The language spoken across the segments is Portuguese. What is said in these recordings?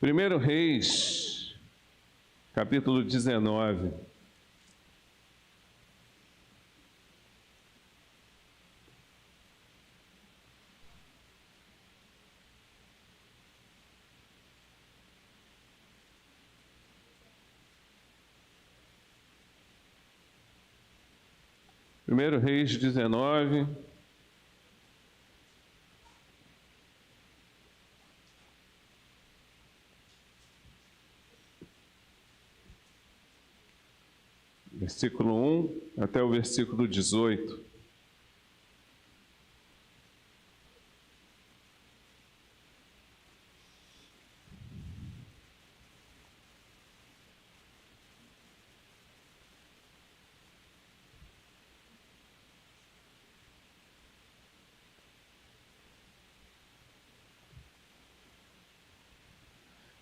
1 Reis, capítulo 19. Primeiro Reis 19, versículo 1 até o versículo 18.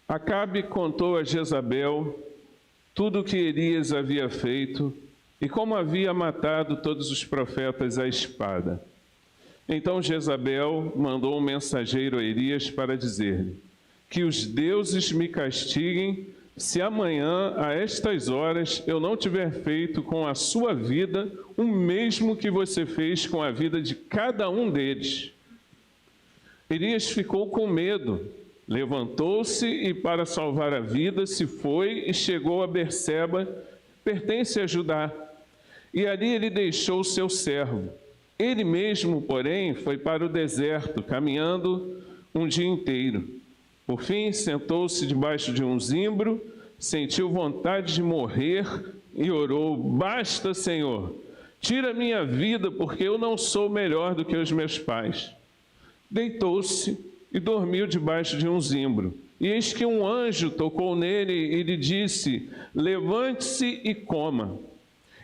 Acabe contou a Jezabel tudo o que Elias havia feito e como havia matado todos os profetas à espada. Então Jezabel mandou um mensageiro a Elias para dizer-lhe: que os deuses me castiguem se amanhã, a estas horas, eu não tiver feito com a sua vida o mesmo que você fez com a vida de cada um deles. Elias ficou com medo. Levantou-se e, para salvar a vida, se foi e chegou a Berseba, pertence a Judá. E ali ele deixou o seu servo. Ele mesmo, porém, foi para o deserto, caminhando um dia inteiro. Por fim, sentou-se debaixo de um zimbro, sentiu vontade de morrer e orou: basta, Senhor, tira minha vida, porque eu não sou melhor do que os meus pais. Deitou-se e dormiu debaixo de um zimbro. E eis que um anjo tocou nele e lhe disse: levante-se e coma.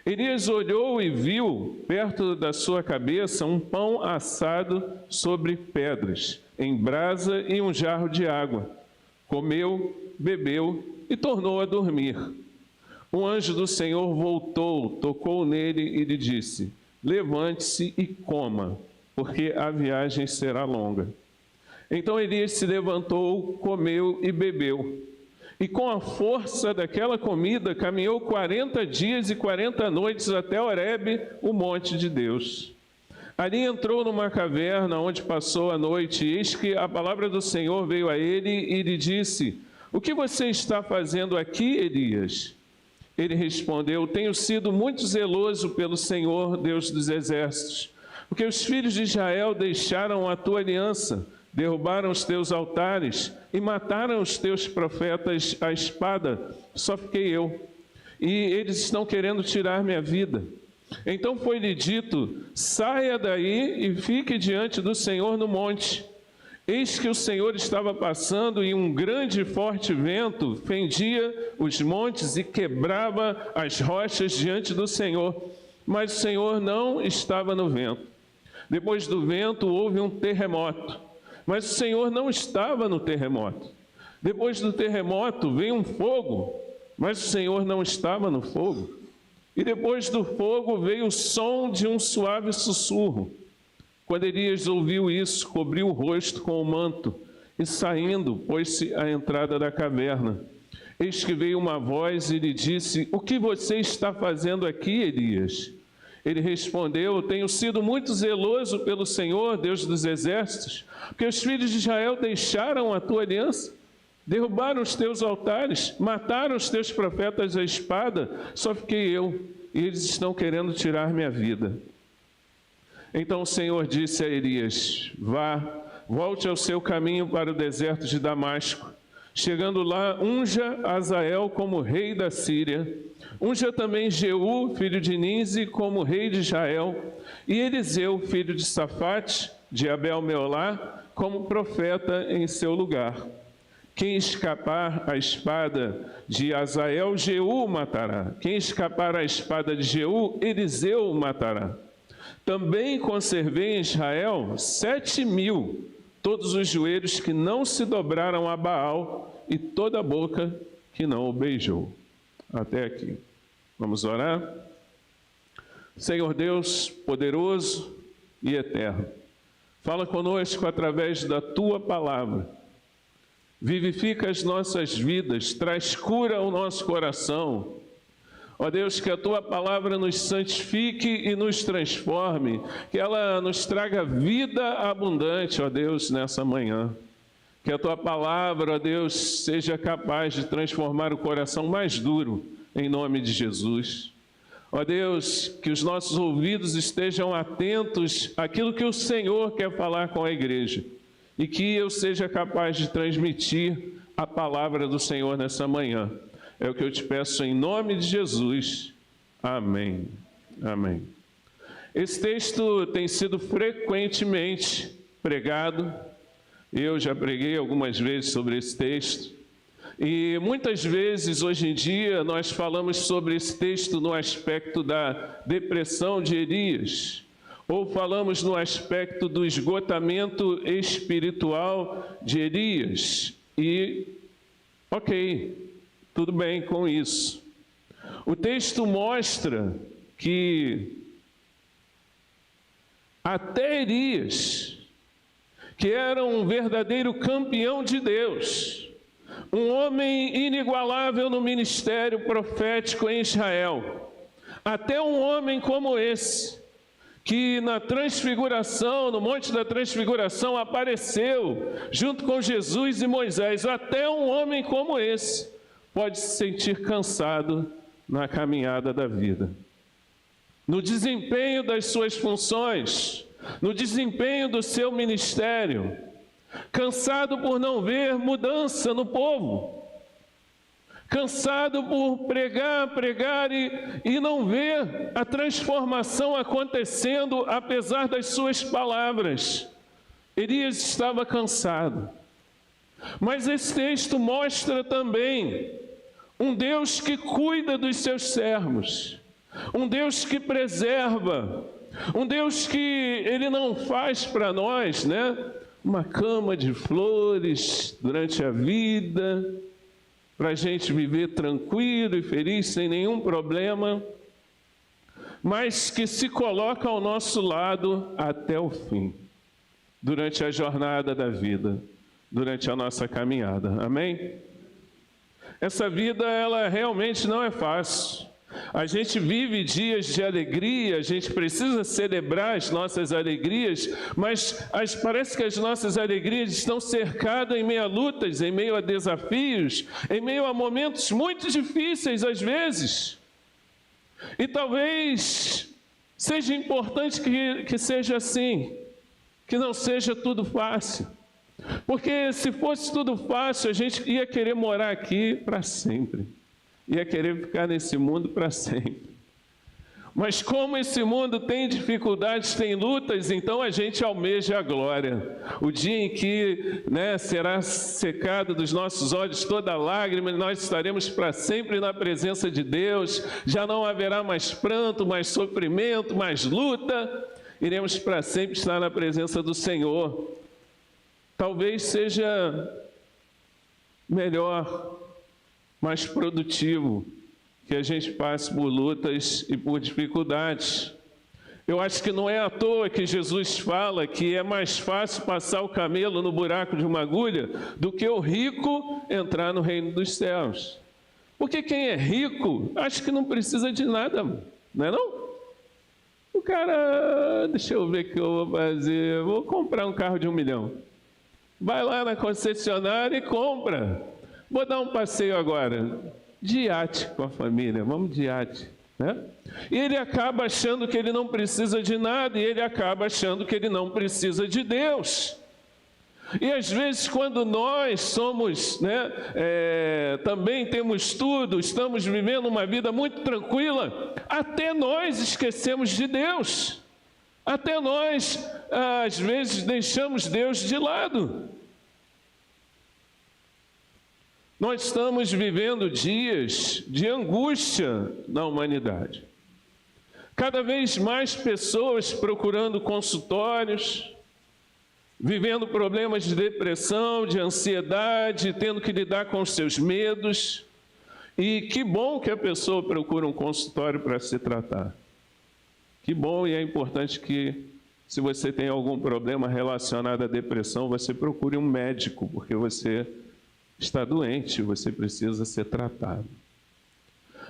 Elias olhou e viu, perto da sua cabeça, um pão assado sobre pedras, em brasa e um jarro de água. Comeu, bebeu e tornou a dormir. O anjo do Senhor voltou, tocou nele e lhe disse: levante-se e coma, porque a viagem será longa. Então Elias se levantou, comeu e bebeu. E com a força daquela comida, caminhou 40 dias e 40 noites até Horebe, o monte de Deus. Ali entrou numa caverna onde passou a noite, e eis que a palavra do Senhor veio a ele e lhe disse: o que você está fazendo aqui, Elias? Ele respondeu: tenho sido muito zeloso pelo Senhor, Deus dos exércitos, porque os filhos de Israel deixaram a tua aliança, derrubaram os teus altares e mataram os teus profetas à espada, só fiquei eu. E eles estão querendo tirar minha vida. Então foi-lhe dito: saia daí e fique diante do Senhor no monte. Eis que o Senhor estava passando e um grande e forte vento fendia os montes e quebrava as rochas diante do Senhor. Mas o Senhor não estava no vento. Depois do vento houve um terremoto. Mas o Senhor não estava no terremoto. Depois do terremoto veio um fogo, mas o Senhor não estava no fogo. E depois do fogo veio o som de um suave sussurro. Quando Elias ouviu isso, cobriu o rosto com o manto e, saindo, pôs-se à entrada da caverna. Eis que veio uma voz e lhe disse: o que você está fazendo aqui, Elias? Ele respondeu: tenho sido muito zeloso pelo Senhor, Deus dos exércitos, porque os filhos de Israel deixaram a tua aliança, derrubaram os teus altares, mataram os teus profetas à espada, só fiquei eu, e eles estão querendo tirar minha vida. Então o Senhor disse a Elias: vá, volte ao seu caminho para o deserto de Damasco. Chegando lá, unja Azael como rei da Síria, unja também Jeú, filho de Ninzi, como rei de Israel, e Eliseu, filho de Safate, de Abel-Meolá, como profeta em seu lugar. Quem escapar à espada de Azael, Jeú o matará. Quem escapar à espada de Jeú, Eliseu o matará. Também conservei em Israel 7.000, todos os joelhos que não se dobraram a Baal e toda a boca que não o beijou. Até aqui. Vamos orar? Senhor Deus, poderoso e eterno, fala conosco através da Tua palavra. vivifica as nossas vidas, traz cura ao nosso coração. Ó Deus, que a Tua palavra nos santifique e nos transforme, que ela nos traga vida abundante, ó Deus, nessa manhã. Que a Tua palavra, ó Deus, seja capaz de transformar o coração mais duro, em nome de Jesus. Ó Deus, que os nossos ouvidos estejam atentos àquilo que o Senhor quer falar com a igreja e que eu seja capaz de transmitir a palavra do Senhor nessa manhã. É o que eu te peço em nome de Jesus. Amém. Amém. Esse texto tem sido frequentemente pregado. Eu já preguei algumas vezes sobre esse texto. E muitas vezes, hoje em dia, nós falamos sobre esse texto no aspecto da depressão de Elias, ou falamos no aspecto do esgotamento espiritual de Elias. E, ok, tudo bem com isso. O texto mostra que até Elias, que era um verdadeiro campeão de Deus, um homem inigualável no ministério profético em Israel, até um homem como esse, que na transfiguração, no Monte da Transfiguração, apareceu junto com Jesus e Moisés, até um homem como esse pode se sentir cansado na caminhada da vida, no desempenho das suas funções, no desempenho do seu ministério, cansado por não ver mudança no povo, cansado por pregar e não ver a transformação acontecendo apesar das suas palavras. Elias estava cansado. Mas esse texto mostra também um Deus que cuida dos seus servos, um Deus que preserva, um Deus que Ele não faz para nós, uma cama de flores durante a vida, para a gente viver tranquilo e feliz, sem nenhum problema, mas que se coloca ao nosso lado até o fim, durante a jornada da vida, durante a nossa caminhada. Amém? Essa vida, ela realmente não é fácil. A gente vive dias de alegria, a gente precisa celebrar as nossas alegrias, mas parece que as nossas alegrias estão cercadas em meio a lutas, em meio a desafios, em meio a momentos muito difíceis às vezes. E talvez seja importante que seja assim, que não seja tudo fácil. Porque se fosse tudo fácil, a gente ia querer morar aqui para sempre. Ia querer ficar nesse mundo para sempre. Mas como esse mundo tem dificuldades, tem lutas, então a gente almeja a glória. O dia em que será secado dos nossos olhos toda lágrima, nós estaremos para sempre na presença de Deus, já não haverá mais pranto, mais sofrimento, mais luta, iremos para sempre estar na presença do Senhor. Talvez seja melhor, mais produtivo, que a gente passe por lutas e por dificuldades. Eu acho que não é à toa que Jesus fala que é mais fácil passar o camelo no buraco de uma agulha do que o rico entrar no reino dos céus. Porque quem é rico, acha que não precisa de nada, não é não? O cara, deixa eu ver o que eu vou fazer, vou comprar um carro de 1 milhão. Vai lá na concessionária e compra. Vou dar um passeio agora, de iate com a família, vamos de iate, E ele acaba achando que ele não precisa de nada, e ele acaba achando que ele não precisa de Deus. E às vezes quando nós somos, também temos tudo, estamos vivendo uma vida muito tranquila, até nós esquecemos de Deus. Até nós, às vezes, deixamos Deus de lado. Nós estamos vivendo dias de angústia na humanidade. Cada vez mais pessoas procurando consultórios, vivendo problemas de depressão, de ansiedade, tendo que lidar com os seus medos. E que bom que a pessoa procura um consultório para se tratar. Que bom, e é importante que, se você tem algum problema relacionado à depressão, você procure um médico, porque você está doente, você precisa ser tratado.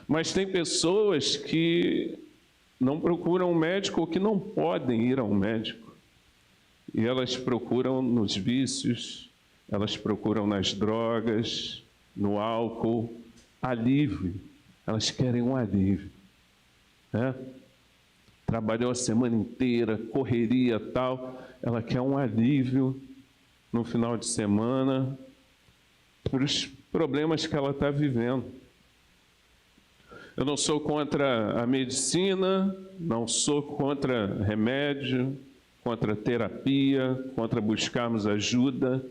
Mas tem pessoas que não procuram um médico ou que não podem ir ao médico. E elas procuram nos vícios, elas procuram nas drogas, no álcool, alívio. Elas querem um alívio, né? Trabalhou a semana inteira, correria tal, ela quer um alívio no final de semana para os problemas que ela está vivendo. Eu não sou contra a medicina, não sou contra remédio, contra terapia, contra buscarmos ajuda.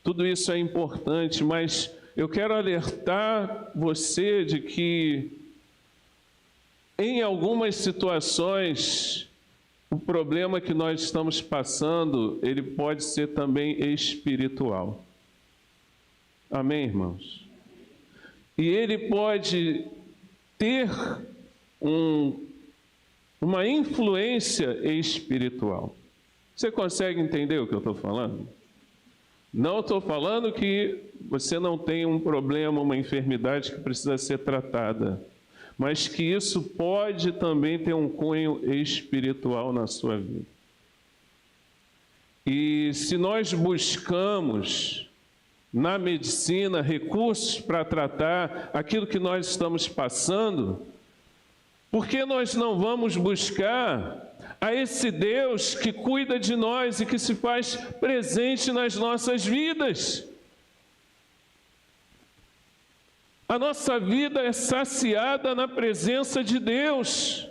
Tudo isso é importante, mas eu quero alertar você de que, em algumas situações, o problema que nós estamos passando, ele pode ser também espiritual. Amém, irmãos? E ele pode ter uma influência espiritual. Você consegue entender o que eu estou falando? Não estou falando que você não tem um problema, uma enfermidade que precisa ser tratada, mas que isso pode também ter um cunho espiritual na sua vida. E se nós buscamos na medicina recursos para tratar aquilo que nós estamos passando, por que nós não vamos buscar a esse Deus que cuida de nós e que se faz presente nas nossas vidas? A nossa vida é saciada na presença de Deus.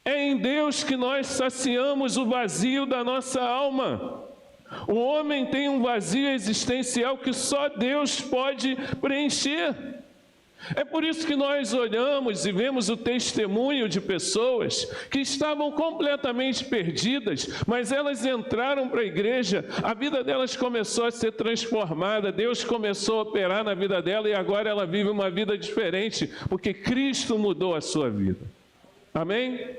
É em Deus que nós saciamos o vazio da nossa alma. O homem tem um vazio existencial que só Deus pode preencher. É por isso que nós olhamos e vemos o testemunho de pessoas que estavam completamente perdidas, mas elas entraram para a igreja, a vida delas começou a ser transformada, Deus começou a operar na vida dela e agora ela vive uma vida diferente, porque Cristo mudou a sua vida. Amém?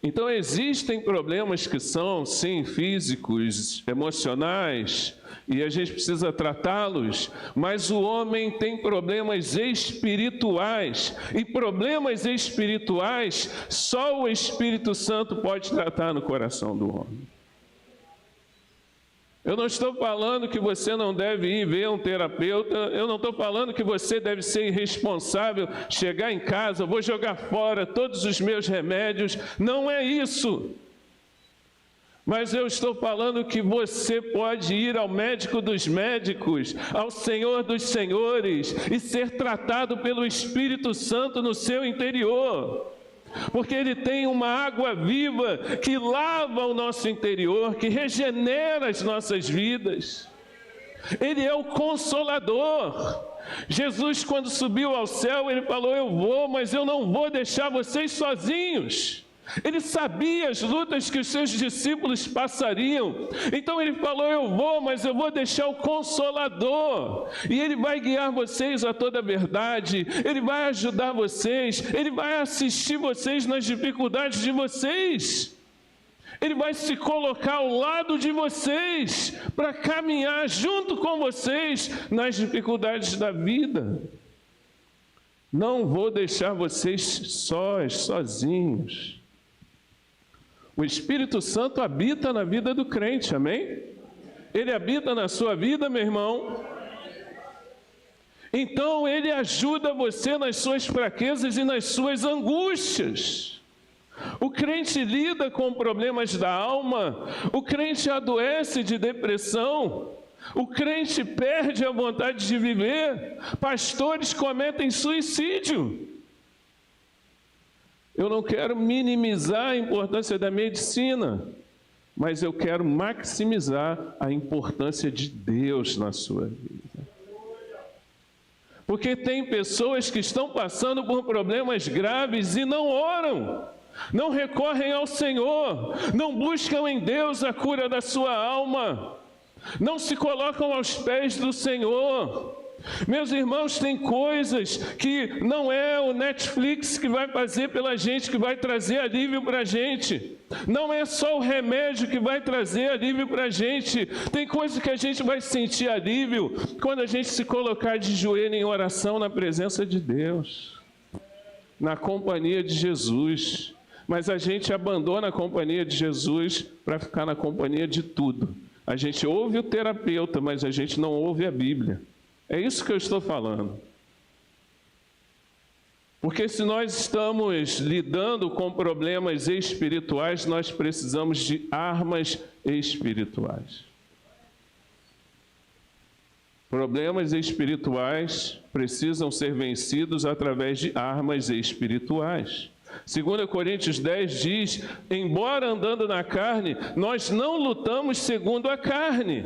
Então existem problemas que são, sim, físicos, emocionais, e a gente precisa tratá-los, mas o homem tem problemas espirituais, e problemas espirituais só o Espírito Santo pode tratar no coração do homem. Eu não estou falando que você não deve ir ver um terapeuta, eu não estou falando que você deve ser irresponsável, chegar em casa, vou jogar fora todos os meus remédios, não é isso. Mas eu estou falando que você pode ir ao médico dos médicos, ao Senhor dos senhores, e ser tratado pelo Espírito Santo no seu interior. Porque Ele tem uma água viva que lava o nosso interior, que regenera as nossas vidas. Ele é o Consolador. Jesus, quando subiu ao céu, Ele falou: eu vou, mas eu não vou deixar vocês sozinhos. Ele sabia as lutas que os seus discípulos passariam. Então Ele falou: eu vou, mas eu vou deixar o Consolador. E Ele vai guiar vocês a toda a verdade. Ele vai ajudar vocês. Ele vai assistir vocês nas dificuldades de vocês. Ele vai se colocar ao lado de vocês para caminhar junto com vocês nas dificuldades da vida. Não vou deixar vocês sozinhos. O Espírito Santo habita na vida do crente, amém? Ele habita na sua vida, meu irmão. Então, Ele ajuda você nas suas fraquezas e nas suas angústias. O crente lida com problemas da alma, o crente adoece de depressão, o crente perde a vontade de viver, pastores cometem suicídio. Eu não quero minimizar a importância da medicina, mas eu quero maximizar a importância de Deus na sua vida. Porque tem pessoas que estão passando por problemas graves e não oram, não recorrem ao Senhor, não buscam em Deus a cura da sua alma, não se colocam aos pés do Senhor. Meus irmãos, tem coisas que não é o Netflix que vai fazer pela gente, que vai trazer alívio para a gente. Não é só o remédio que vai trazer alívio para a gente. Tem coisas que a gente vai sentir alívio quando a gente se colocar de joelho em oração na presença de Deus, na companhia de Jesus. Mas a gente abandona a companhia de Jesus para ficar na companhia de tudo. A gente ouve o terapeuta, mas a gente não ouve a Bíblia. É isso que eu estou falando. Porque se nós estamos lidando com problemas espirituais, nós precisamos de armas espirituais. Problemas espirituais precisam ser vencidos através de armas espirituais. 2 Coríntios 10 diz: embora andando na carne, nós não lutamos segundo a carne.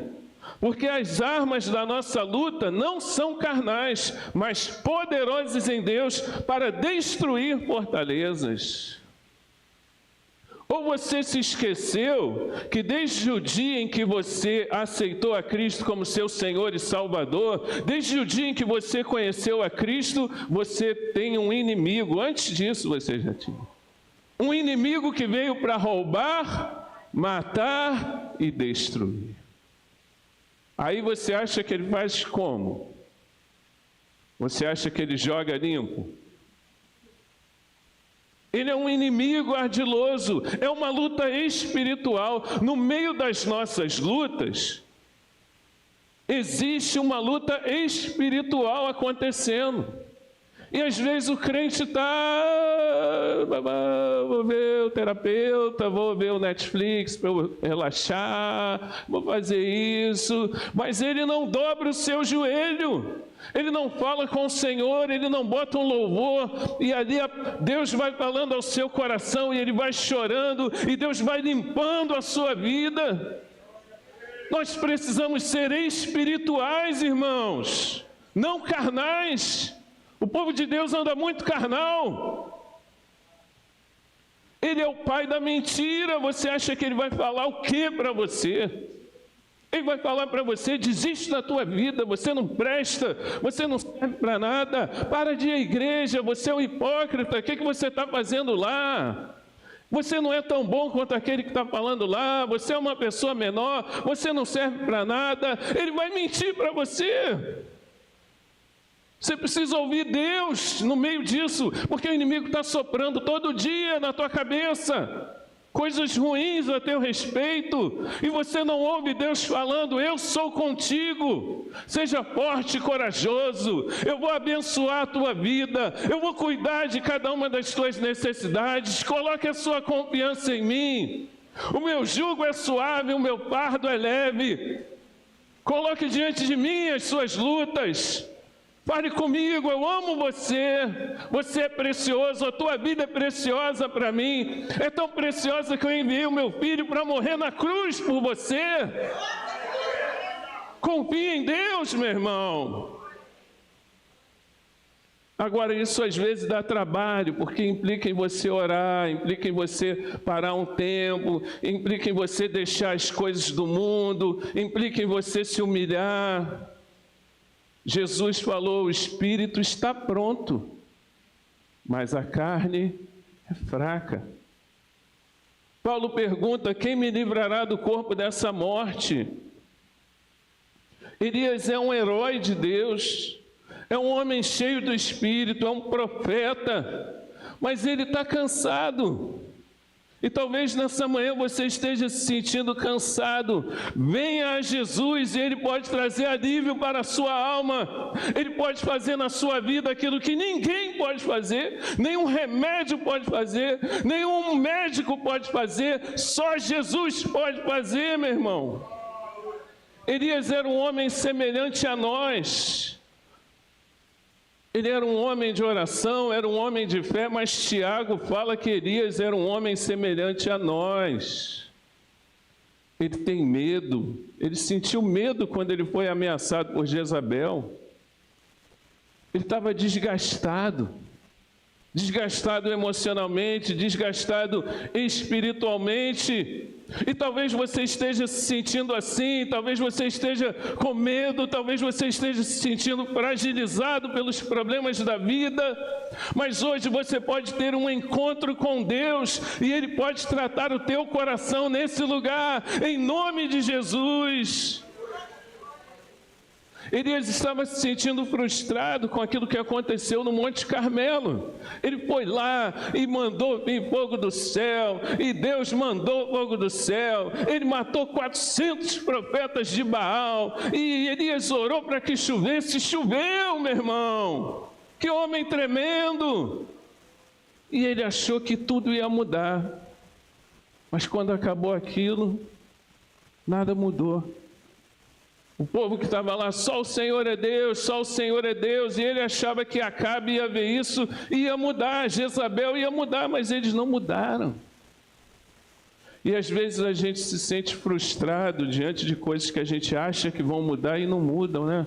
Porque as armas da nossa luta não são carnais, mas poderosas em Deus para destruir fortalezas. Ou você se esqueceu que desde o dia em que você aceitou a Cristo como seu Senhor e Salvador, desde o dia em que você conheceu a Cristo, você tem um inimigo. Antes disso você já tinha. Um inimigo que veio para roubar, matar e destruir. Aí você acha que ele faz como? Você acha que ele joga limpo? Ele é um inimigo ardiloso, é uma luta espiritual. No meio das nossas lutas, existe uma luta espiritual acontecendo. E às vezes o crente está, vou ver o terapeuta, vou ver o Netflix para eu relaxar, vou fazer isso, mas ele não dobra o seu joelho, ele não fala com o Senhor, ele não bota um louvor, e ali Deus vai falando ao seu coração, e ele vai chorando, e Deus vai limpando a sua vida. Nós precisamos ser espirituais, irmãos, não carnais. O povo de Deus anda muito carnal. Ele é o pai da mentira. Você acha que ele vai falar o que para você? Ele vai falar para você: desiste da tua vida, você não presta, você não serve para nada, para de ir à igreja, você é um hipócrita, o que você está fazendo lá? Você não é tão bom quanto aquele que está falando lá, você é uma pessoa menor, você não serve para nada. Ele vai mentir para você. Você precisa ouvir Deus no meio disso, porque o inimigo está soprando todo dia na tua cabeça coisas ruins a teu respeito, e você não ouve Deus falando: eu sou contigo, seja forte e corajoso, eu vou abençoar a tua vida, eu vou cuidar de cada uma das tuas necessidades, coloque a sua confiança em mim, o meu jugo é suave, o meu fardo é leve, coloque diante de mim as suas lutas. Fale comigo, eu amo você, você é precioso, a tua vida é preciosa para mim, é tão preciosa que eu enviei o meu filho para morrer na cruz por você. Confie em Deus, meu irmão. Agora, isso às vezes dá trabalho, porque implica em você orar, implica em você parar um tempo, implica em você deixar as coisas do mundo, implica em você se humilhar. Jesus falou: o espírito está pronto, mas a carne é fraca. Paulo pergunta: quem me livrará do corpo dessa morte? Elias é um herói de Deus, é um homem cheio do Espírito, é um profeta, mas ele está cansado. E talvez nessa manhã você esteja se sentindo cansado. Venha a Jesus e Ele pode trazer alívio para a sua alma. Ele pode fazer na sua vida aquilo que ninguém pode fazer, nenhum remédio pode fazer, nenhum médico pode fazer, só Jesus pode fazer, meu irmão. Elias era um homem semelhante a nós. Ele era um homem de oração, era um homem de fé, mas Tiago fala que Elias era um homem semelhante a nós. Ele tem medo, ele sentiu medo quando ele foi ameaçado por Jezabel. Ele estava desgastado. desgastado emocionalmente, desgastado espiritualmente. E talvez você esteja se sentindo assim, talvez você esteja com medo, talvez você esteja se sentindo fragilizado pelos problemas da vida. Mas hoje você pode ter um encontro com Deus e Ele pode tratar o teu coração nesse lugar, em nome de Jesus. Elias estava se sentindo frustrado com aquilo que aconteceu no Monte Carmelo. Ele foi lá e mandou vir fogo do céu, e Deus mandou fogo do céu. Ele matou 400 profetas de Baal, e Elias orou para que chovesse. Choveu, meu irmão. Que homem tremendo! E ele achou que tudo ia mudar. Mas quando acabou aquilo, nada mudou. O povo que estava lá, só o Senhor é Deus, só o Senhor é Deus, e ele achava que Acabe ia ver isso, ia mudar, Jezabel ia mudar, mas eles não mudaram. E às vezes a gente se sente frustrado diante de coisas que a gente acha que vão mudar e não mudam, né?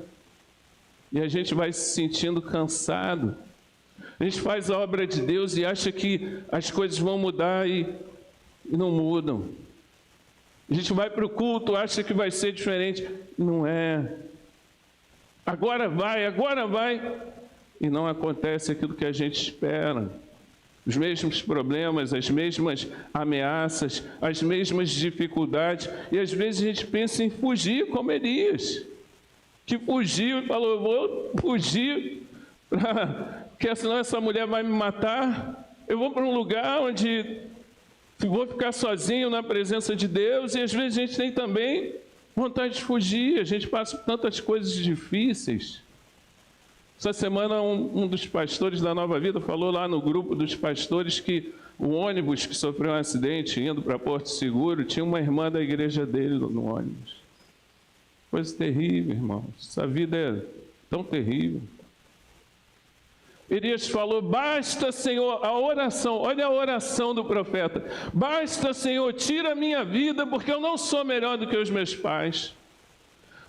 E a gente vai se sentindo cansado. A gente faz a obra de Deus e acha que as coisas vão mudar e não mudam. A gente vai para o culto, acha que vai ser diferente. Não é. Agora vai. E não acontece aquilo que a gente espera. Os mesmos problemas, as mesmas ameaças, as mesmas dificuldades. E às vezes a gente pensa em fugir, como Elias, que fugiu e falou: eu vou fugir, porque senão essa mulher vai me matar. Eu vou para um lugar onde vou ficar sozinho na presença de Deus. E às vezes a gente tem também vontade de fugir, a gente passa por tantas coisas difíceis. Essa semana um dos pastores da Nova Vida falou lá no grupo dos pastores que o ônibus que sofreu um acidente indo para Porto Seguro tinha uma irmã da igreja dele no ônibus. Coisa terrível, irmãos. Essa vida é tão terrível. Elias falou: basta, Senhor, a oração, olha a oração do profeta: basta, Senhor, tira a minha vida, porque eu não sou melhor do que os meus pais.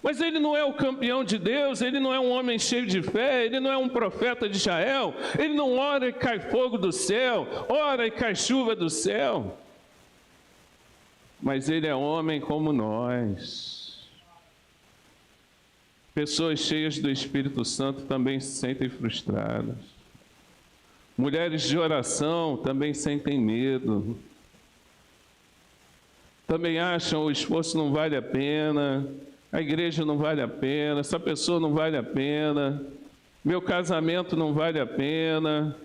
Mas ele não é o campeão de Deus, ele não é um homem cheio de fé, ele não é um profeta de Israel, ele não ora e cai fogo do céu, ora e cai chuva do céu. Mas ele é homem como nós. Pessoas cheias do Espírito Santo também se sentem frustradas. Mulheres de oração também sentem medo. Também acham o esforço não vale a pena, a igreja não vale a pena, essa pessoa não vale a pena, meu casamento não vale a pena.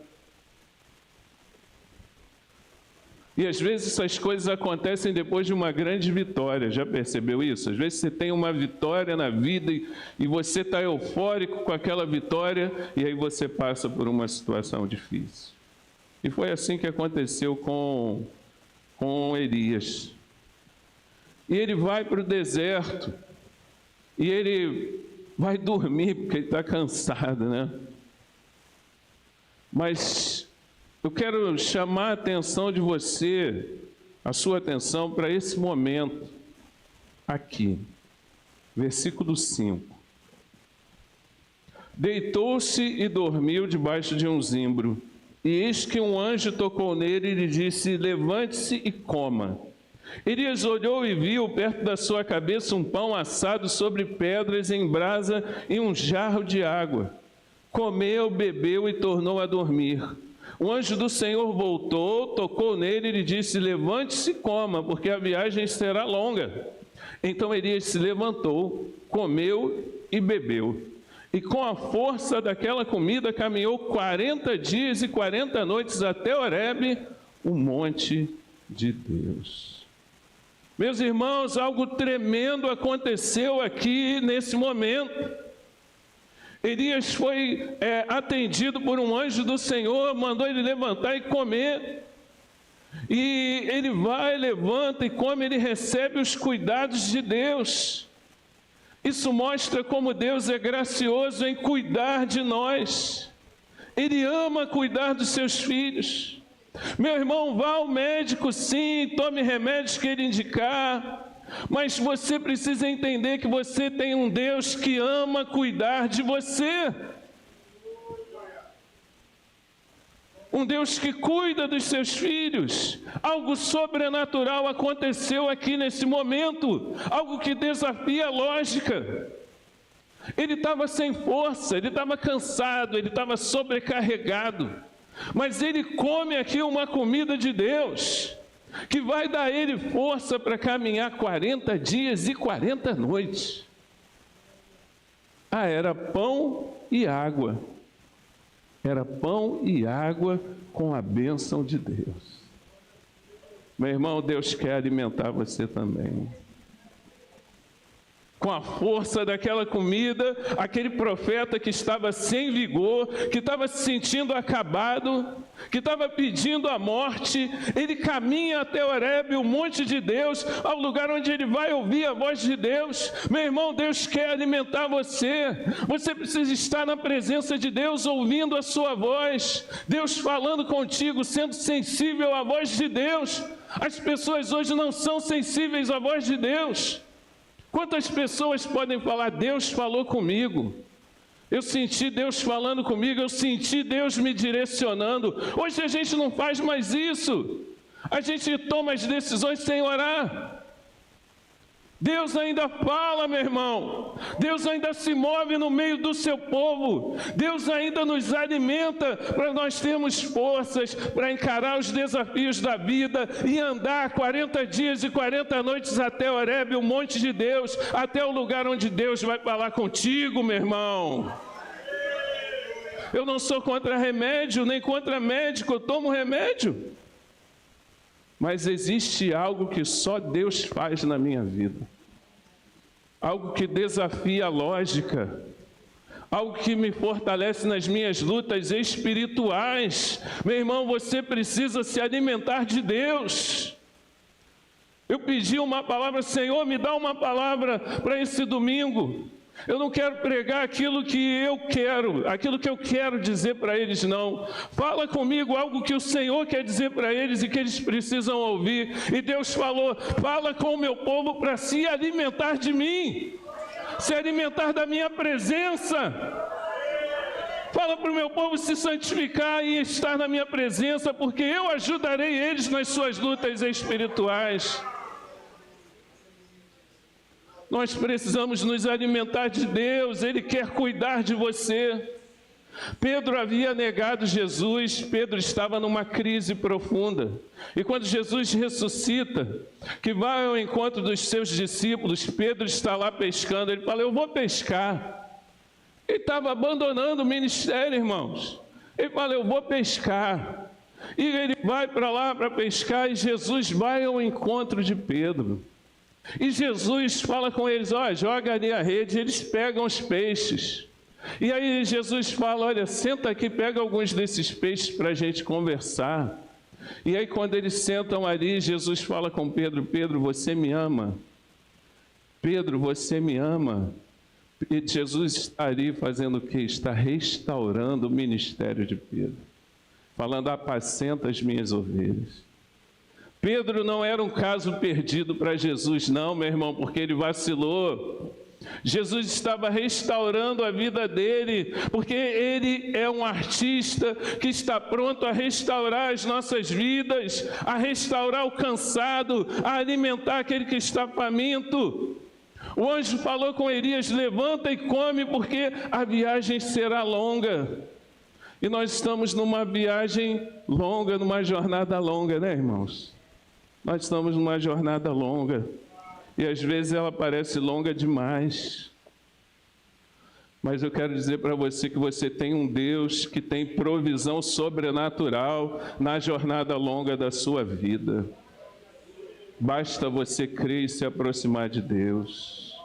E às vezes essas coisas acontecem depois de uma grande vitória, já percebeu isso? Às vezes você tem uma vitória na vida e você está eufórico com aquela vitória, e aí você passa por uma situação difícil. E foi assim que aconteceu com Elias. E ele vai para o deserto, e ele vai dormir porque ele está cansado, né? Mas eu quero chamar a atenção de você, a sua atenção para esse momento aqui, versículo 5. Deitou-se e dormiu debaixo de um zimbro, e eis que um anjo tocou nele e lhe disse: levante-se e coma. Elias olhou e viu perto da sua cabeça um pão assado sobre pedras em brasa e um jarro de água. Comeu, bebeu e tornou a dormir. O anjo do Senhor voltou, tocou nele e lhe disse: levante-se e coma, porque a viagem será longa. Então Elias se levantou, comeu e bebeu. E com a força daquela comida caminhou 40 dias e 40 noites até Horebe, o monte de Deus. Meus irmãos, algo tremendo aconteceu aqui nesse momento. Elias foi atendido por um anjo do Senhor, mandou ele levantar e comer. E ele vai, levanta e come, ele recebe os cuidados de Deus. Isso mostra como Deus é gracioso em cuidar de nós. Ele ama cuidar dos seus filhos. Meu irmão, vá ao médico sim, tome remédios que ele indicar. Mas você precisa entender que você tem um Deus que ama cuidar de você. um Deus que cuida dos seus filhos. Algo sobrenatural aconteceu aqui nesse momento, algo que desafia a lógica. Ele estava sem força, ele estava cansado, ele estava sobrecarregado, mas ele come aqui uma comida de Deus, que vai dar a ele força para caminhar 40 dias e 40 noites. Era pão e água. Era pão e água com a bênção de Deus. Meu irmão, Deus quer alimentar você também. Com a força daquela comida, aquele profeta que estava sem vigor, que estava se sentindo acabado, que estava pedindo a morte, ele caminha até Horebe, o monte de Deus, ao lugar onde ele vai ouvir a voz de Deus. Meu irmão, Deus quer alimentar você. Você precisa estar na presença de Deus, ouvindo a sua voz, Deus falando contigo, sendo sensível à voz de Deus. As pessoas hoje não são sensíveis à voz de Deus. Quantas pessoas podem falar, Deus falou comigo, eu senti Deus falando comigo, eu senti Deus me direcionando. Hoje a gente não faz mais isso, a gente toma as decisões sem orar. Deus ainda fala, meu irmão, Deus ainda se move no meio do seu povo, Deus ainda nos alimenta para nós termos forças para encarar os desafios da vida e andar 40 dias e 40 noites até Horebe, o monte de Deus, até o lugar onde Deus vai falar contigo, meu irmão. Eu não sou contra remédio, nem contra médico, eu tomo remédio. Mas existe algo que só Deus faz na minha vida. Algo que desafia a lógica. Algo que me fortalece nas minhas lutas espirituais. Meu irmão, você precisa se alimentar de Deus. Eu pedi uma palavra, Senhor, me dá uma palavra para esse domingo. Eu não quero pregar aquilo que eu quero dizer para eles, não. Fala comigo algo que o Senhor quer dizer para eles e que eles precisam ouvir. E Deus falou, fala com o meu povo para se alimentar de mim, se alimentar da minha presença. Fala para o meu povo se santificar e estar na minha presença, porque eu ajudarei eles nas suas lutas espirituais. Nós precisamos nos alimentar de Deus, Ele quer cuidar de você. Pedro havia negado Jesus, Pedro estava numa crise profunda. E quando Jesus ressuscita, que vai ao encontro dos seus discípulos, Pedro está lá pescando, ele fala, eu vou pescar. Ele estava abandonando o ministério, irmãos. Ele fala, eu vou pescar. E ele vai para lá para pescar e Jesus vai ao encontro de Pedro. E Jesus fala com eles, joga ali a rede, eles pegam os peixes. E aí Jesus fala, olha, senta aqui, pega alguns desses peixes para a gente conversar. E aí quando eles sentam ali, Jesus fala com Pedro, Pedro, você me ama? Pedro, você me ama? E Jesus está ali fazendo o quê? Está restaurando o ministério de Pedro. Falando, apacenta as minhas ovelhas. Pedro não era um caso perdido para Jesus, não, meu irmão, porque ele vacilou. Jesus estava restaurando a vida dele, porque ele é um artista que está pronto a restaurar as nossas vidas, a restaurar o cansado, a alimentar aquele que está faminto. O anjo falou com Elias, levanta e come, porque a viagem será longa. E nós estamos numa viagem longa, numa jornada longa, né, irmãos? Nós estamos numa jornada longa, e às vezes ela parece longa demais. Mas eu quero dizer para você que você tem um Deus que tem provisão sobrenatural na jornada longa da sua vida. Basta você crer e se aproximar de Deus.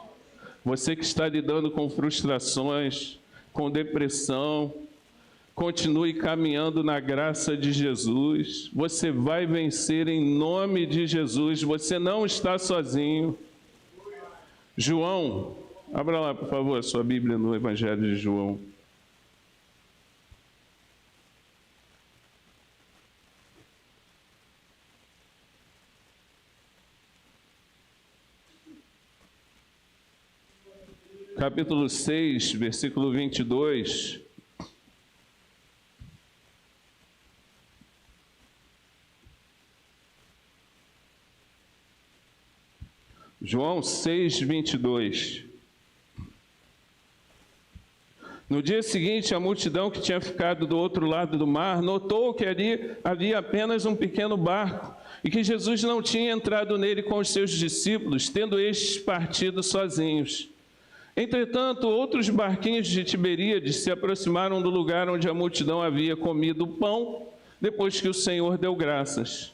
Você que está lidando com frustrações, com depressão, continue caminhando na graça de Jesus. Você vai vencer em nome de Jesus. Você não está sozinho. João, abra lá, por favor, a sua Bíblia no Evangelho de João. Capítulo 6, versículo 22. João 6, 22. No dia seguinte, a multidão que tinha ficado do outro lado do mar notou que ali havia apenas um pequeno barco e que Jesus não tinha entrado nele com os seus discípulos, tendo estes partido sozinhos. Entretanto, outros barquinhos de Tiberíades se aproximaram do lugar onde a multidão havia comido o pão, depois que o Senhor deu graças.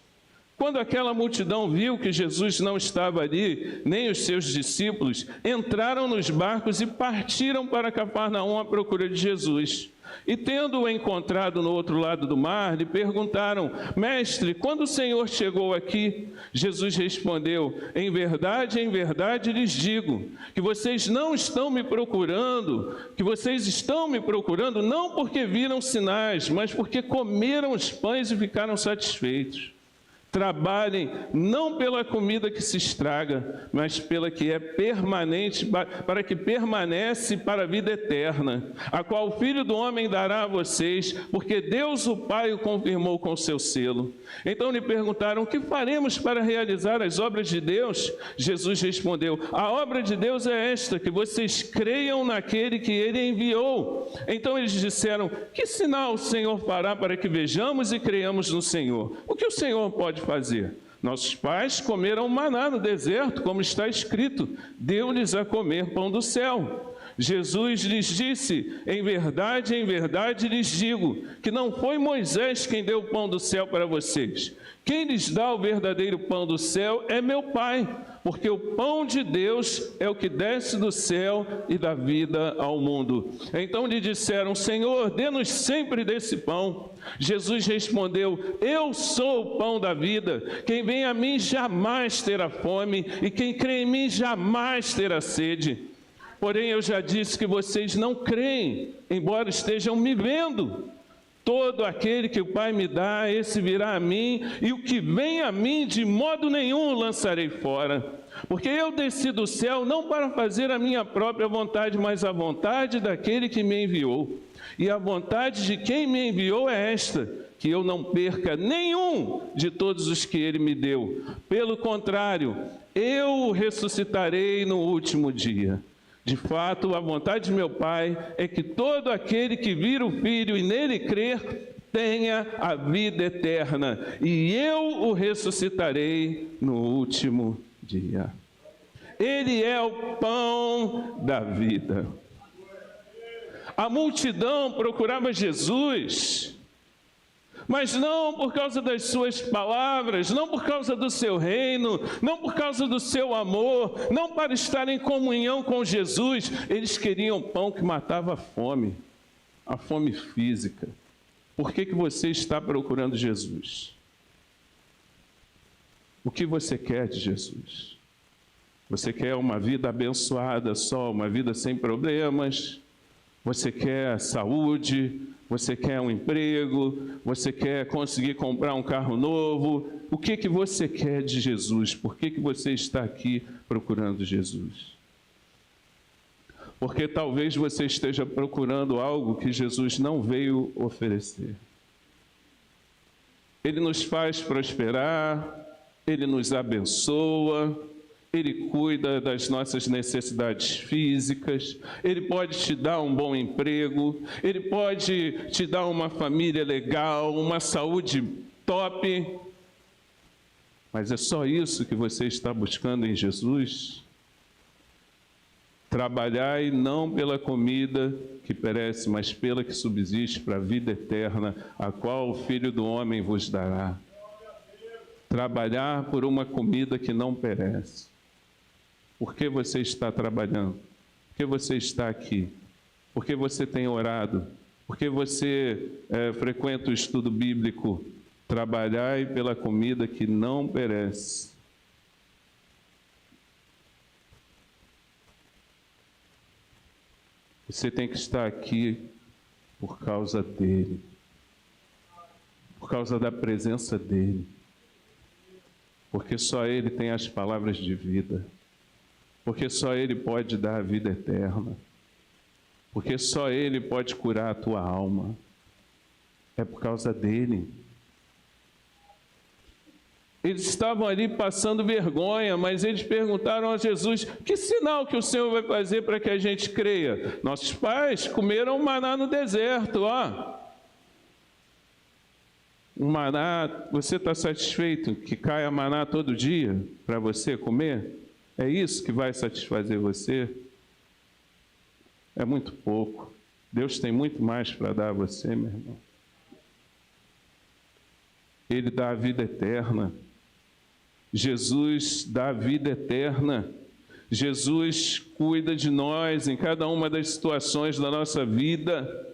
Quando aquela multidão viu que Jesus não estava ali, nem os seus discípulos, entraram nos barcos e partiram para Cafarnaum à procura de Jesus. E tendo-o encontrado no outro lado do mar, lhe perguntaram: Mestre, quando o Senhor chegou aqui? Jesus respondeu: em verdade lhes digo, que vocês estão me procurando não porque viram sinais, mas porque comeram os pães e ficaram satisfeitos. Trabalhem não pela comida que se estraga, mas pela que é permanente, para que permanece para a vida eterna, a qual o Filho do Homem dará a vocês, porque Deus o Pai o confirmou com seu selo. Então lhe perguntaram: o que faremos para realizar as obras de Deus? Jesus respondeu: a obra de Deus é esta, que vocês creiam naquele que ele enviou. Então eles disseram: que sinal o Senhor fará para que vejamos e creiamos no Senhor? O que o Senhor pode fazer? Nossos pais comeram maná no deserto, como está escrito: deu-lhes a comer pão do céu. Jesus lhes disse: em verdade lhes digo, que não foi Moisés quem deu o pão do céu para vocês. Quem lhes dá o verdadeiro pão do céu é meu Pai, porque o pão de Deus é o que desce do céu e dá vida ao mundo. Então lhe disseram: Senhor, dê-nos sempre desse pão. Jesus respondeu: eu sou o pão da vida. Quem vem a mim jamais terá fome, e quem crê em mim jamais terá sede. Porém, eu já disse que vocês não creem, embora estejam me vendo. Todo aquele que o Pai me dá, esse virá a mim, e o que vem a mim, de modo nenhum o lançarei fora. Porque eu desci do céu não para fazer a minha própria vontade, mas a vontade daquele que me enviou. E a vontade de quem me enviou é esta: que eu não perca nenhum de todos os que ele me deu. Pelo contrário, eu o ressuscitarei no último dia. De fato, a vontade de meu Pai é que todo aquele que vir o Filho e nele crer tenha a vida eterna, e eu o ressuscitarei no último dia. Ele é o pão da vida. A multidão procurava Jesus, mas não por causa das suas palavras, não por causa do seu reino, não por causa do seu amor, não para estar em comunhão com Jesus. Eles queriam pão que matava a fome física. Por que você está procurando Jesus? O que você quer de Jesus? Você quer uma vida abençoada só, uma vida sem problemas? Você quer saúde? Você quer um emprego? Você quer conseguir comprar um carro novo? O que você quer de Jesus? Por que você está aqui procurando Jesus? Porque talvez você esteja procurando algo que Jesus não veio oferecer. Ele nos faz prosperar, Ele nos abençoa, Ele cuida das nossas necessidades físicas, Ele pode te dar um bom emprego, Ele pode te dar uma família legal, uma saúde top. Mas é só isso que você está buscando em Jesus? Trabalhai não pela comida que perece, mas pela que subsiste para a vida eterna, a qual o Filho do Homem vos dará. Trabalhar por uma comida que não perece. Por que você está trabalhando? Por que você está aqui? Por que você tem orado? Por que você frequenta o estudo bíblico? Trabalhai pela comida que não perece. Você tem que estar aqui por causa dele, por causa da presença dele, porque só ele tem as palavras de vida. Porque só Ele pode dar a vida eterna. Porque só Ele pode curar a tua alma. É por causa dEle. Eles estavam ali passando vergonha, mas eles perguntaram a Jesus: que sinal que o Senhor vai fazer para que a gente creia? Nossos pais comeram maná no deserto, ó. O maná, você está satisfeito que caia maná todo dia para você comer? É isso que vai satisfazer você? É muito pouco. Deus tem muito mais para dar a você, meu irmão. Ele dá a vida eterna. Jesus dá a vida eterna. Jesus cuida de nós em cada uma das situações da nossa vida.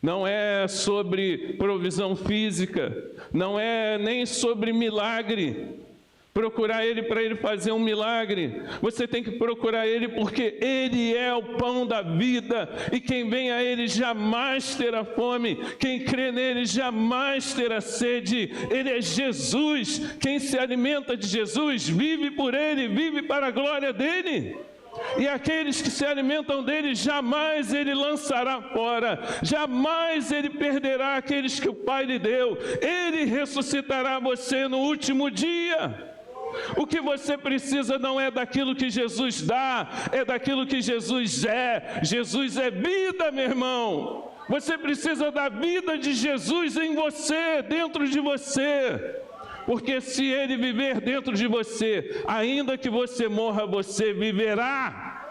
Não é sobre provisão física, não é nem sobre milagre. Procurar Ele para Ele fazer um milagre. Você tem que procurar Ele porque Ele é o pão da vida. E quem vem a Ele jamais terá fome. Quem crê nele jamais terá sede. Ele é Jesus. Quem se alimenta de Jesus vive por Ele, vive para a glória dEle. E aqueles que se alimentam dele, jamais ele lançará fora, jamais ele perderá aqueles que o Pai lhe deu. Ele ressuscitará você no último dia. O que você precisa não é daquilo que Jesus dá, é daquilo que Jesus é. Jesus é vida, meu irmão. Você precisa da vida de Jesus em você, dentro de você. Porque se ele viver dentro de você, ainda que você morra, você viverá.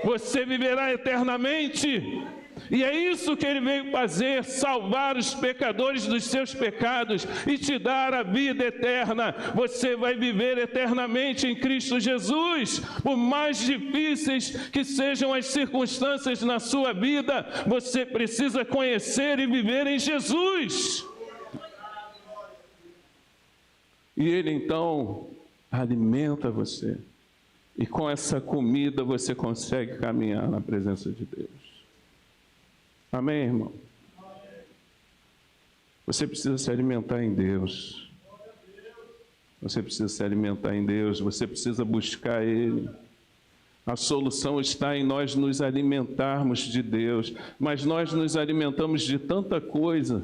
Você viverá eternamente. E é isso que ele veio fazer, salvar os pecadores dos seus pecados e te dar a vida eterna. Você vai viver eternamente em Cristo Jesus. Por mais difíceis que sejam as circunstâncias na sua vida, você precisa conhecer e viver em Jesus. E Ele então alimenta você. E com essa comida você consegue caminhar na presença de Deus. Amém, irmão? Você precisa se alimentar em Deus. Você precisa se alimentar em Deus. Você precisa buscar Ele. A solução está em nós nos alimentarmos de Deus. Mas nós nos alimentamos de tanta coisa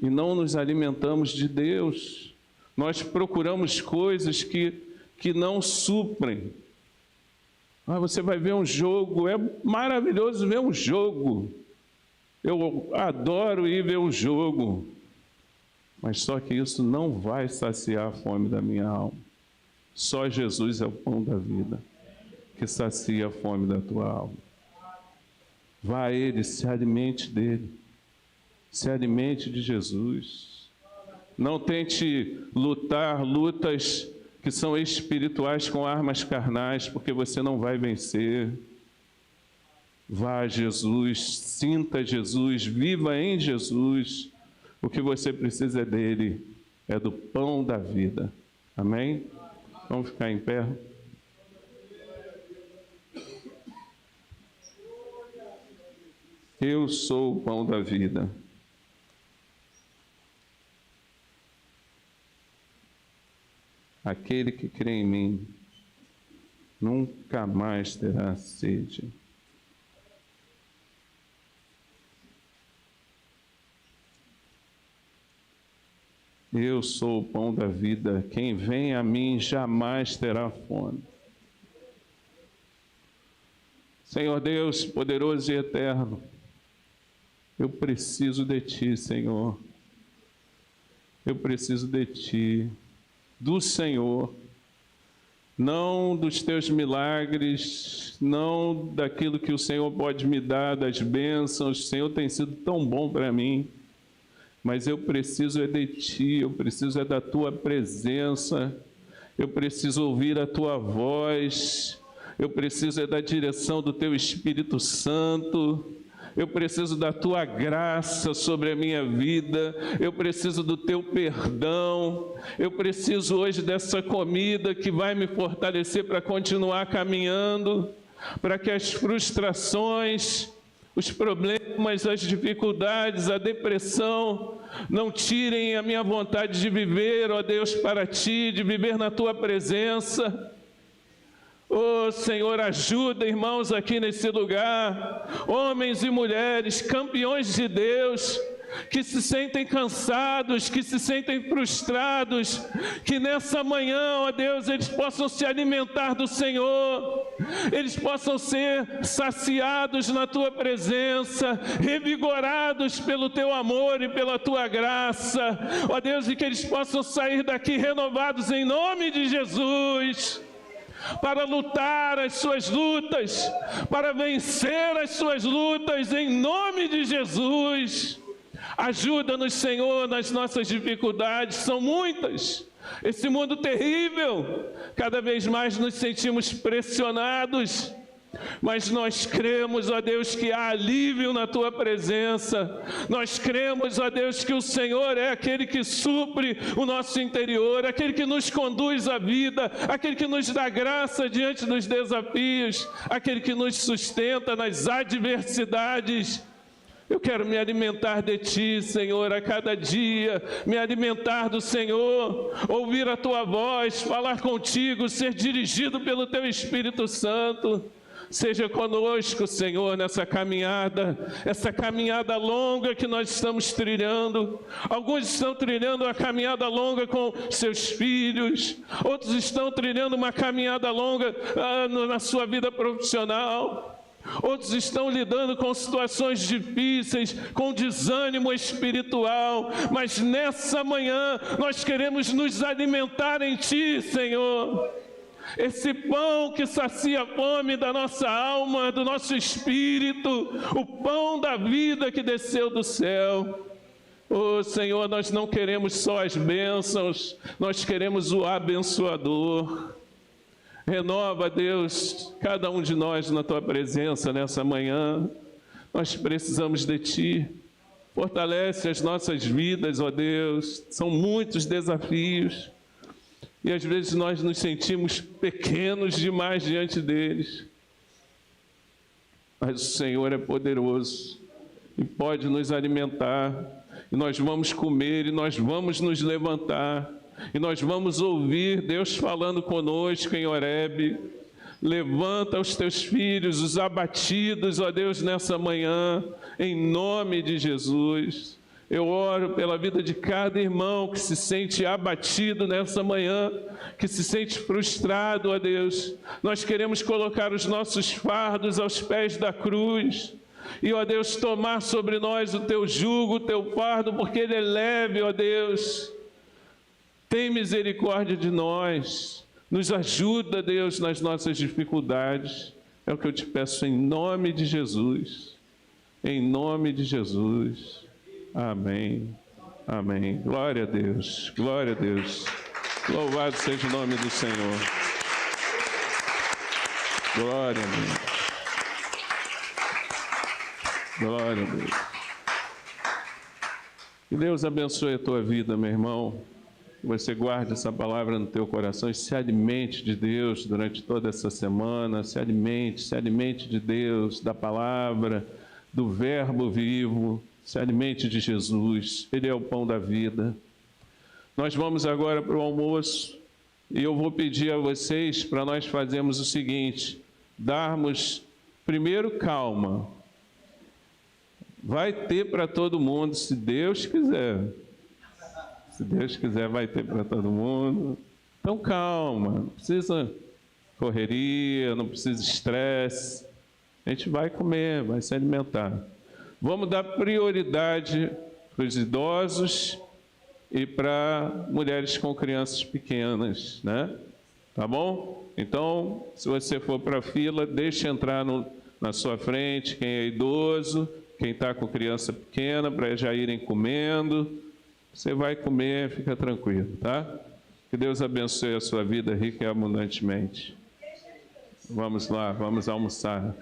e não nos alimentamos de Deus. Nós procuramos coisas que não suprem. Você vai ver um jogo, é maravilhoso ver um jogo. Eu adoro ir ver um jogo. Mas só que isso não vai saciar a fome da minha alma. Só Jesus é o pão da vida, que sacia a fome da tua alma. Vá a Ele, se alimente dEle. Se alimente de Jesus. Não tente lutar lutas que são espirituais com armas carnais, porque você não vai vencer. Vá a Jesus, sinta Jesus, viva em Jesus. O que você precisa é dele, é do pão da vida. Amém? Vamos ficar em pé. Eu sou o pão da vida. Aquele que crê em mim nunca mais terá sede. Eu sou o pão da vida. Quem vem a mim jamais terá fome. Senhor Deus, poderoso e eterno, eu preciso de Ti, Senhor. Eu preciso de Ti, do Senhor, não dos Teus milagres, não daquilo que o Senhor pode me dar, das bênçãos. O Senhor tem sido tão bom para mim. Mas eu preciso é de Ti, eu preciso é da Tua presença, eu preciso ouvir a Tua voz, eu preciso é da direção do Teu Espírito Santo, eu preciso da Tua graça sobre a minha vida, eu preciso do Teu perdão, eu preciso hoje dessa comida que vai me fortalecer para continuar caminhando, para que as frustrações, os problemas, as dificuldades, a depressão não tirem a minha vontade de viver, ó Deus, para Ti, de viver na Tua presença. Ó Senhor, ajuda irmãos aqui nesse lugar, homens e mulheres, campeões de Deus, que se sentem cansados, que se sentem frustrados, que nessa manhã, ó Deus, eles possam se alimentar do Senhor, eles possam ser saciados na Tua presença, revigorados pelo Teu amor e pela Tua graça, ó Deus, e que eles possam sair daqui renovados em nome de Jesus, para lutar as suas lutas, para vencer as suas lutas em nome de Jesus. Ajuda-nos, Senhor, nas nossas dificuldades, são muitas. Esse mundo terrível, cada vez mais nos sentimos pressionados, mas nós cremos, ó Deus, que há alívio na Tua presença. Nós cremos, ó Deus, que o Senhor é aquele que supre o nosso interior, aquele que nos conduz à vida, aquele que nos dá graça diante dos desafios, aquele que nos sustenta nas adversidades. Eu quero me alimentar de Ti, Senhor, a cada dia, me alimentar do Senhor, ouvir a Tua voz, falar contigo, ser dirigido pelo Teu Espírito Santo. Seja conosco, Senhor, nessa caminhada, essa caminhada longa que nós estamos trilhando. Alguns estão trilhando uma caminhada longa com seus filhos, outros estão trilhando uma caminhada longa na sua vida profissional. Outros estão lidando com situações difíceis, com desânimo espiritual, mas nessa manhã nós queremos nos alimentar em Ti, Senhor. Esse pão que sacia a fome da nossa alma, do nosso espírito, o pão da vida que desceu do céu. Oh, Senhor, nós não queremos só as bênçãos, nós queremos o abençoador. Renova, Deus, cada um de nós na Tua presença nessa manhã. Nós precisamos de Ti. Fortalece as nossas vidas, ó Deus. São muitos desafios. E às vezes nós nos sentimos pequenos demais diante deles. Mas o Senhor é poderoso e pode nos alimentar. E nós vamos comer e nós vamos nos levantar. E nós vamos ouvir Deus falando conosco em Horebe. Levanta os Teus filhos, os abatidos, ó Deus, nessa manhã, em nome de Jesus. Eu oro pela vida de cada irmão que se sente abatido nessa manhã, que se sente frustrado, ó Deus. Nós queremos colocar os nossos fardos aos pés da cruz. E, ó Deus, tomar sobre nós o Teu jugo, o Teu fardo, porque ele é leve, ó Deus. Tem misericórdia de nós, nos ajuda, Deus, nas nossas dificuldades. É o que eu te peço em nome de Jesus, em nome de Jesus. Amém, amém. Glória a Deus, glória a Deus. Louvado seja o nome do Senhor. Glória a Deus. Glória a Deus. Que Deus abençoe a tua vida, meu irmão. Que você guarde essa palavra no teu coração e se alimente de Deus durante toda essa semana. Se alimente de Deus, da palavra, do verbo vivo. Se alimente de Jesus. Ele é o pão da vida. Nós vamos agora para o almoço e eu vou pedir a vocês para nós fazermos o seguinte: darmos primeiro calma. Vai ter para todo mundo, se Deus quiser. Se Deus quiser, vai ter para todo mundo. Então, calma, não precisa correria, não precisa estresse. A gente vai comer, vai se alimentar. Vamos dar prioridade para os idosos e para mulheres com crianças pequenas, né? Tá bom? Então, se você for para a fila, deixe entrar na sua frente quem é idoso, quem está com criança pequena, para já irem comendo. Você vai comer, fica tranquilo, tá? Que Deus abençoe a sua vida rica e abundantemente. Vamos lá, vamos almoçar.